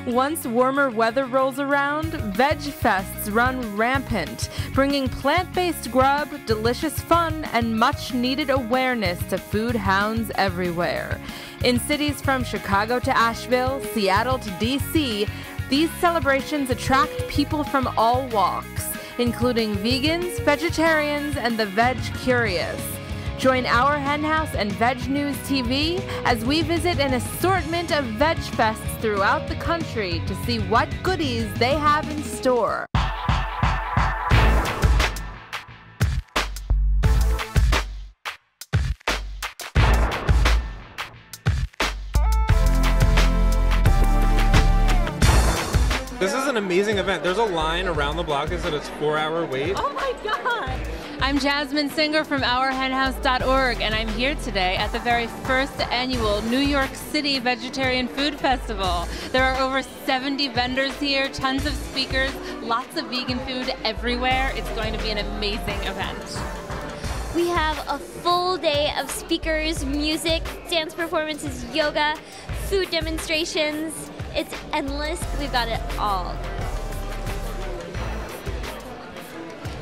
Once warmer weather rolls around, veg fests run rampant, bringing plant-based grub, delicious fun, and much-needed awareness to food hounds everywhere. In cities from Chicago to Asheville, Seattle to D.C., these celebrations attract people from all walks, including vegans, vegetarians, and the veg curious. Join Our Hen House and VegNews TV as we visit an assortment of veg fests throughout the country to see what goodies they have in store. This is an amazing event. There's a line around the block that said it's a 4-hour wait. Oh my God! I'm Jasmin Singer from OurHenHouse.org, and I'm here today at the very first annual New York City Vegetarian Food Festival. There are over 70 vendors here, tons of speakers, lots of vegan food everywhere. It's going to be an amazing event. We have a full day of speakers, music, dance performances, yoga, food demonstrations. It's endless. We've got it all.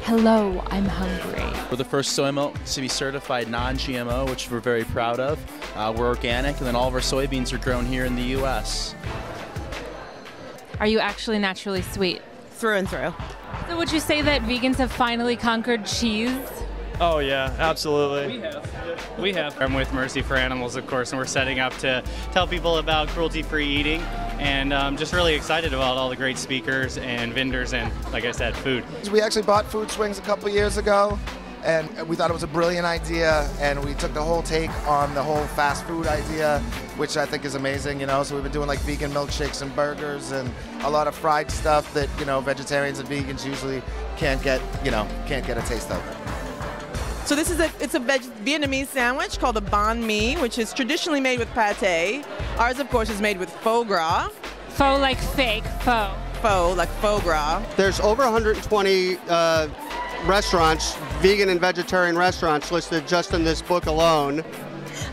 Hello, I'm hungry. We're the first soy milk to be certified non-GMO, which we're very proud of. We're organic, and then all of our soybeans are grown here in the U.S. Are you actually naturally sweet? Through and through. So would you say that vegans have finally conquered cheese? Oh yeah, absolutely. We have. I'm with Mercy for Animals, of course, and we're setting up to tell people about cruelty-free eating, and I'm just really excited about all the great speakers and vendors and, like I said, food. We actually bought Food Swings a couple years ago, and we thought it was a brilliant idea, and we took the whole take on the whole fast food idea, which I think is amazing, you know. So we've been doing like vegan milkshakes and burgers and a lot of fried stuff that, you know, vegetarians and vegans usually can't get a taste of. So this is it's a Vietnamese sandwich called a banh mi, which is traditionally made with pate. Ours, of course, is made with foie gras. Faux like fake, faux. Faux, like foie gras. There's over 120 restaurants, vegan and vegetarian restaurants listed just in this book alone.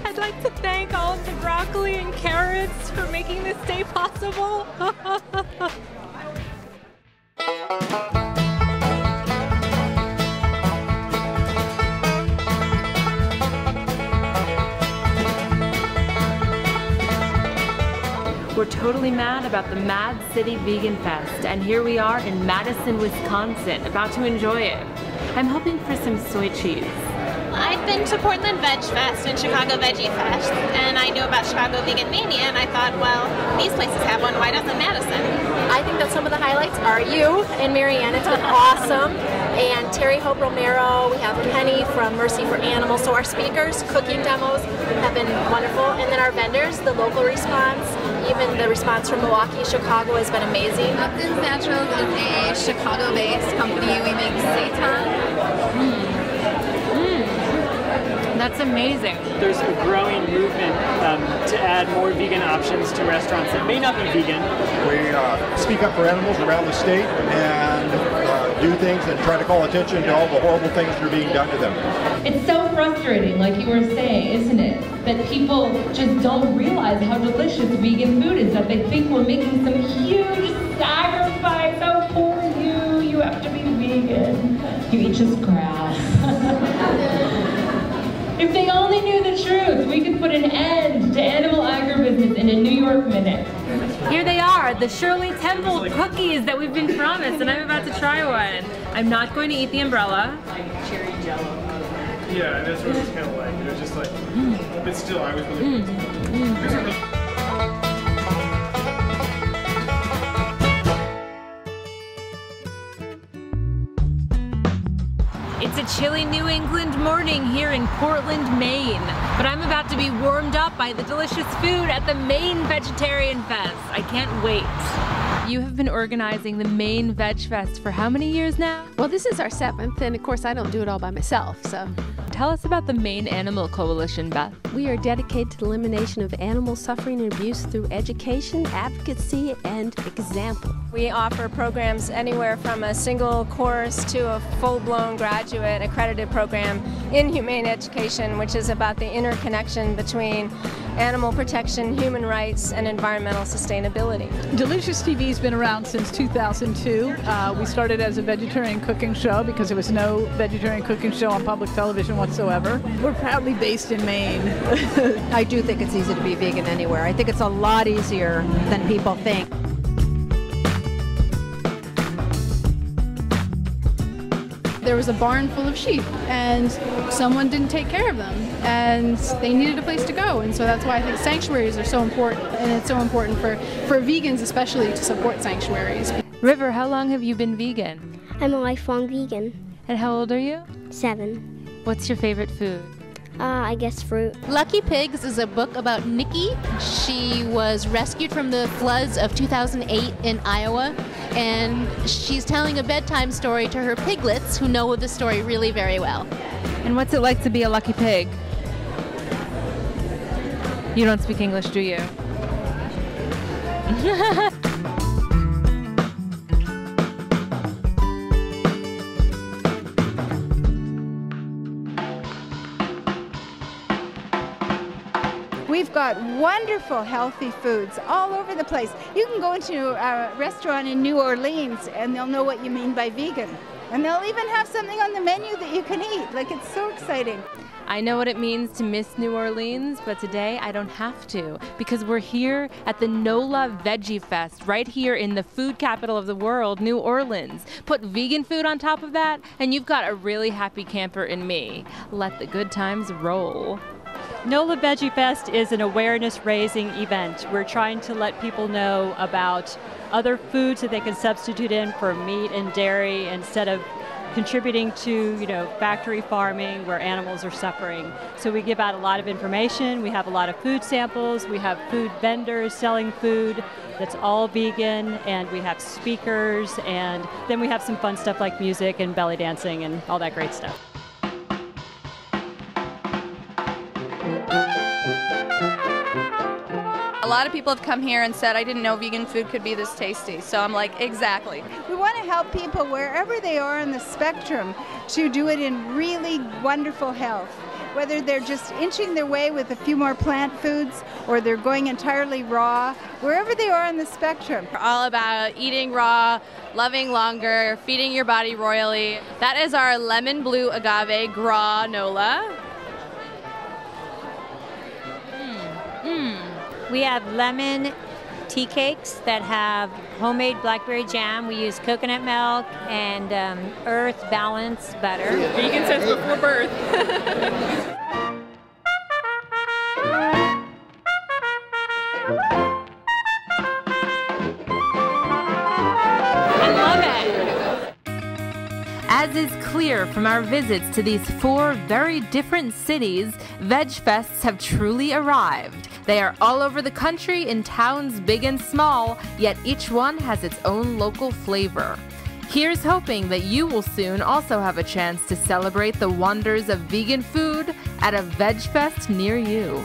I'd like to thank all of the broccoli and carrots for making this day possible. We're totally mad about the Mad City Vegan Fest, and here we are in Madison, Wisconsin, about to enjoy it. I'm hoping for some soy cheese. I've been to Portland Veg Fest and Chicago Veggie Fest, and I knew about Chicago Vegan Mania, and I thought, well, these places have one, why doesn't Madison? I think that some of the highlights are you and Marianne. It's been awesome. And Terry Hope Romero, we have Penny from Mercy for Animals. So our speakers, cooking demos have been wonderful. And then our vendors, the local response, even the response from Milwaukee, Chicago has been amazing. Upton's Naturals is a Chicago-based company. We make seitan. That's amazing. There's a growing movement to add more vegan options to restaurants that may not be vegan. We speak up for animals around the state and do things and try to call attention to all the horrible things that are being done to them. It's so frustrating, like you were saying, isn't it? That people just don't realize how delicious vegan food is, that they think we're making some huge sacrifice. Oh, poor you, you have to be vegan. You eat just grass. If they only knew the truth, we could put an end to animal agribusiness in a New York minute. Here they are, the Shirley Temple cookies that we've been promised, and I'm about to try one. I'm not going to eat the umbrella. Cherry jello. Yeah, and that's what it's kind of like. It was just like, but still, I was really It's a chilly New England morning here in Portland, Maine, but I'm about to be warmed up by the delicious food at the Maine Vegetarian Fest. I can't wait. You have been organizing the Maine Veg Fest for how many years now? Well, this is our 7th, and of course I don't do it all by myself, so. Tell us about the Maine Animal Coalition, Beth. We are dedicated to the elimination of animal suffering and abuse through education, advocacy, and example. We offer programs anywhere from a single course to a full-blown graduate accredited program in humane education, which is about the interconnection between animal protection, human rights, and environmental sustainability. Delicious TV's been around since 2002. We started as a vegetarian cooking show because there was no vegetarian cooking show on public television whatsoever. We're proudly based in Maine. I do think it's easy to be vegan anywhere. I think it's a lot easier than people think. There was a barn full of sheep and someone didn't take care of them and they needed a place to go, and so that's why I think sanctuaries are so important, and it's so important for vegans especially to support sanctuaries. River, how long have you been vegan? I'm a lifelong vegan. And how old are you? 7. What's your favorite food? I guess fruit. Lucky Pigs is a book about Nikki. She was rescued from the floods of 2008 in Iowa, and she's telling a bedtime story to her piglets who know the story really very well. And what's it like to be a lucky pig? You don't speak English, do you? We've got wonderful, healthy foods all over the place. You can go into a restaurant in New Orleans and they'll know what you mean by vegan. And they'll even have something on the menu that you can eat. Like, it's so exciting. I know what it means to miss New Orleans, but today I don't have to, because we're here at the NOLA Veg Fest, right here in the food capital of the world, New Orleans. Put vegan food on top of that, and you've got a really happy camper in me. Let the good times roll. NOLA Veg Fest is an awareness-raising event. We're trying to let people know about other foods that they can substitute in for meat and dairy instead of contributing to, factory farming where animals are suffering. So we give out a lot of information. We have a lot of food samples. We have food vendors selling food that's all vegan, and we have speakers, and then we have some fun stuff like music and belly dancing and all that great stuff. A lot of people have come here and said, I didn't know vegan food could be this tasty. So I'm like, exactly. We want to help people wherever they are on the spectrum to do it in really wonderful health. Whether they're just inching their way with a few more plant foods or they're going entirely raw, wherever they are on the spectrum. We're all about eating raw, loving longer, feeding your body royally. That is our lemon blue agave gras NOLA. We have lemon tea cakes that have homemade blackberry jam. We use coconut milk and earth balance butter. Vegan since before birth. As is clear from our visits to these 4 very different cities, Veg Fests have truly arrived. They are all over the country in towns big and small, yet each one has its own local flavor. Here's hoping that you will soon also have a chance to celebrate the wonders of vegan food at a Veg Fest near you.